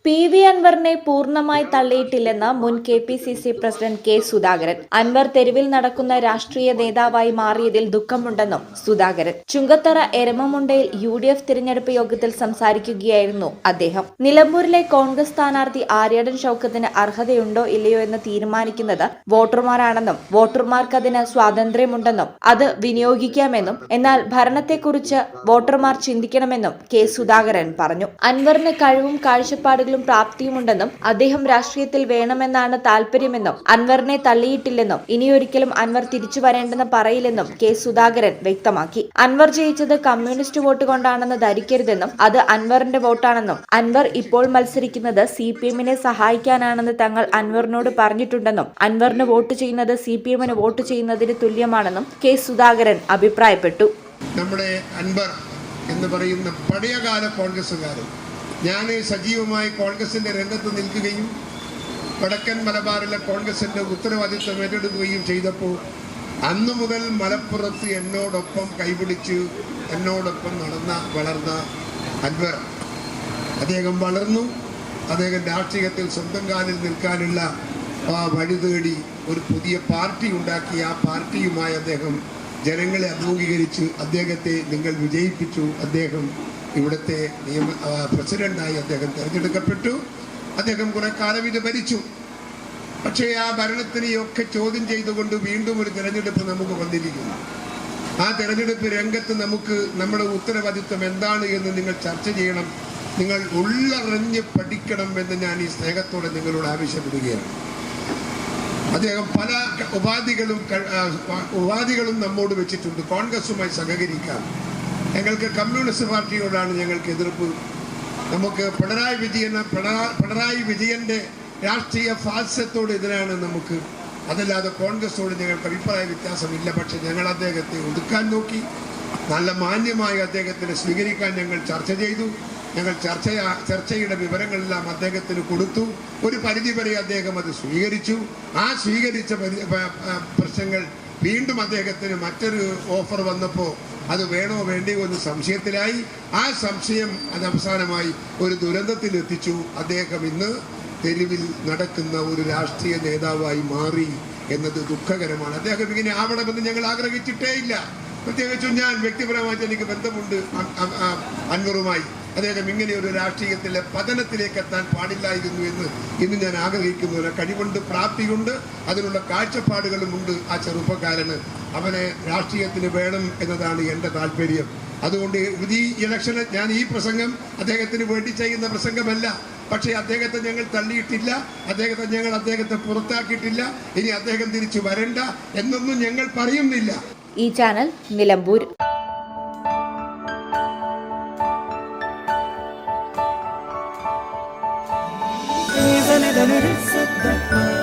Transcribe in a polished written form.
PV. അൻവറിനെ പൂർണ്ണമായി തള്ളിയിട്ടില്ലെന്ന് മുൻ KPCC president K. Sudhakaran. Anvar തെരുവിൽ നടക്കുന്ന രാഷ്ട്രീയ നേതാവായി മാറിയതിൽ ദുഃഖമുണ്ടെന്നും സുധാകരൻ. ചുങ്കത്തറ എരമമുണ്ടയിൽ യു.ഡി.എഫ് തിരഞ്ഞെടുപ്പ് യോഗത്തിൽ സംസാരിക്കുകയായിരുന്നു അദ്ദേഹം. നിലമ്പൂരിലെ കോൺഗ്രസ് സ്ഥാനാർത്ഥി ആര്യാടൻ ഷൗക്കത്തിന് അർഹതയുണ്ടോ ഇല്ലയോ എന്ന് തീരുമാനിക്കുന്നത് വോട്ടർമാരാണെന്നും വോട്ടർമാർക്കതിന് സ്വാതന്ത്ര്യമുണ്ടെന്നും അത് വിനിയോഗിക്കാമെന്നും എന്നാൽ ഭരണത്തെക്കുറിച്ച് വോട്ടർമാർ ചിന്തിക്കണമെന്നും കെ. സുധാകരൻ പറഞ്ഞു. അൻവറിന് കഴിവും കാഴ്ചപ്പാടുകളും പ്രാപ്തിയുമുണ്ടെന്നും അദ്ദേഹം രാഷ്ട്രീയത്തിൽ വേണമെന്നാണ് താൽപര്യമെന്നും അൻവറിനെ തള്ളിയിട്ടില്ലെന്നും ഇനിയൊരിക്കലും അൻവർ തിരിച്ചു വരേണ്ടെന്ന് പറയില്ലെന്നും കെ. സുധാകരൻ വ്യക്തമാക്കി. അൻവർ ജയിച്ചത് കമ്മ്യൂണിസ്റ്റ് വോട്ട് കൊണ്ടാണെന്ന് ധരിക്കരുതെന്നും അത് അൻവറിന്റെ വോട്ടാണെന്നും അൻവർ ഇപ്പോൾ മത്സരിക്കുന്നത് CPM-നെ സഹായിക്കാനാണെന്ന് തങ്ങൾ അൻവറിനോട് പറഞ്ഞിട്ടുണ്ടെന്നും അൻവറിന് വോട്ട് ചെയ്യുന്നത് CPM-ന് വോട്ട് ചെയ്യുന്നതിന് തുല്യമാണെന്നും കെ. സുധാകരൻ അഭിപ്രായപ്പെട്ടു. നമ്മുടെ അൻവർ എന്ന് പറയുന്ന പഴയകാല കോൺഗ്രസ്സുകാരൻ, ഞാൻ സജീവമായി കോൺഗ്രസിന്റെ രംഗത്ത് നിൽക്കുകയും വടക്കൻ മലബാറിലെ കോൺഗ്രസിന്റെ ഉത്തരവാദിത്വം ഏറ്റെടുക്കുകയും ചെയ്തപ്പോൾ അന്നു മുതൽ മലപ്പുറത്ത് എന്നോടൊപ്പം കൈപിടിച്ച് എന്നോടൊപ്പം വളർന്ന അൻവർ, അദ്ദേഹം വളർന്നു. അദ്ദേഹം രാഷ്ട്രീയത്തിൽ സ്വന്തം കാലിൽ നിൽക്കാനുള്ള വഴി തേടി ഒരു പുതിയ പാർട്ടി ഉണ്ടാക്കി. ആ പാർട്ടിയുമായി അദ്ദേഹം ജനങ്ങളെ അഭിമുഖീകരിച്ച് അദ്ദേഹത്തെ നിങ്ങൾ വിജയിപ്പിച്ചു. അദ്ദേഹം ഇവിടുത്തെ പ്രസിഡന്റായി അദ്ദേഹം തിരഞ്ഞെടുക്കപ്പെട്ടു. അദ്ദേഹം കുറെ കാലം ഇത് ഭരിച്ചു. പക്ഷേ ആ ഭരണത്തിനെയൊക്കെ ചോദ്യം ചെയ്തുകൊണ്ട് വീണ്ടും ഒരു തിരഞ്ഞെടുപ്പ് നമുക്ക് വന്നിരിക്കുന്നു. ആ തിരഞ്ഞെടുപ്പ് രംഗത്ത് നമ്മുടെ ഉത്തരവാദിത്വം എന്താണ് എന്ന് നിങ്ങൾ ചർച്ച ചെയ്യണം. നിങ്ങൾ ഉള്ളറിഞ്ഞ് പഠിക്കണം എന്ന് ഞാൻ ഈ സ്നേഹത്തോടെ നിങ്ങളോട് ആവശ്യപ്പെടുകയാണ്. അദ്ദേഹം പല ഉപാധികളും നമ്മോട് വെച്ചിട്ടുണ്ട്. കോൺഗ്രസുമായി സഹകരിക്കാം. ഞങ്ങൾക്ക് കമ്മ്യൂണിസ്റ്റ് പാർട്ടിയോടാണ് ഞങ്ങൾക്ക് എതിർപ്പ്. നമുക്ക് പിണറായി വിജയന്റെ രാഷ്ട്രീയ ഫാസിസത്തോട് എതിരാണ് നമുക്ക്. അതല്ലാതെ കോൺഗ്രസോട് ഞങ്ങൾക്ക് അഭിപ്രായ വ്യത്യാസമില്ല. പക്ഷെ ഞങ്ങൾ അദ്ദേഹത്തെ ഒതുക്കാൻ നോക്കി. നല്ല മാന്യമായി അദ്ദേഹത്തിനെ സ്വീകരിക്കാൻ ഞങ്ങൾ ചർച്ച ചെയ്തു. ഞങ്ങൾ ചർച്ചയുടെ വിവരങ്ങളെല്ലാം അദ്ദേഹത്തിന് കൊടുത്തു. ഒരു പരിധിവരെ അദ്ദേഹം അത് സ്വീകരിച്ചു. ആ സ്വീകരിച്ച പ്രശ്നങ്ങൾ വീണ്ടും അദ്ദേഹത്തിന് മറ്റൊരു ഓഫർ വന്നപ്പോൾ അത് വേണോ വേണ്ടയോ എന്ന് സംശയത്തിലായി. ആ സംശയം അത് അവസാനമായി ഒരു ദുരന്തത്തിലെത്തിച്ചു. അദ്ദേഹം ഇന്ന് തെരുവിൽ നടക്കുന്ന ഒരു രാഷ്ട്രീയ നേതാവായി മാറി എന്നത് ദുഃഖകരമാണ്. അദ്ദേഹം ഇങ്ങനെ ആവണമെന്ന് ഞങ്ങൾ ആഗ്രഹിച്ചിട്ടേ ഇല്ല. പ്രത്യേകിച്ചും ഞാൻ വ്യക്തിപരമായിട്ട് എനിക്ക് ബന്ധമുണ്ട് അൻവറുമായി. അദ്ദേഹം ഇങ്ങനെ ഒരു രാഷ്ട്രീയത്തിലെ പതനത്തിലേക്ക് എത്താൻ പാടില്ലായിരുന്നു എന്ന് ഇന്ന് ഞാൻ ആഗ്രഹിക്കുന്നു. കഴിവുണ്ട്, പ്രാപ്തിയുണ്ട്, അതിനുള്ള കാഴ്ചപ്പാടുകളുമുണ്ട് ആ ചെറുപ്പക്കാരന്. അവനെ രാഷ്ട്രീയത്തിന് വേണം എന്നതാണ് എൻ്റെ താല്പര്യം. അതുകൊണ്ട് ഈ ഇലക്ഷന് ഞാൻ ഈ പ്രസംഗം അദ്ദേഹത്തിന് വേണ്ടി ചെയ്യുന്ന പ്രസംഗമല്ല. പക്ഷേ അദ്ദേഹത്തെ ഞങ്ങൾ തള്ളിയിട്ടില്ല, അദ്ദേഹത്തെ പുറത്താക്കിയിട്ടില്ല. ഇനി അദ്ദേഹം തിരിച്ചു വരണ്ട എന്നൊന്നും ഞങ്ങൾ പറയുന്നില്ല. ഈ ചാനൽ നിലമ്പൂർ. Even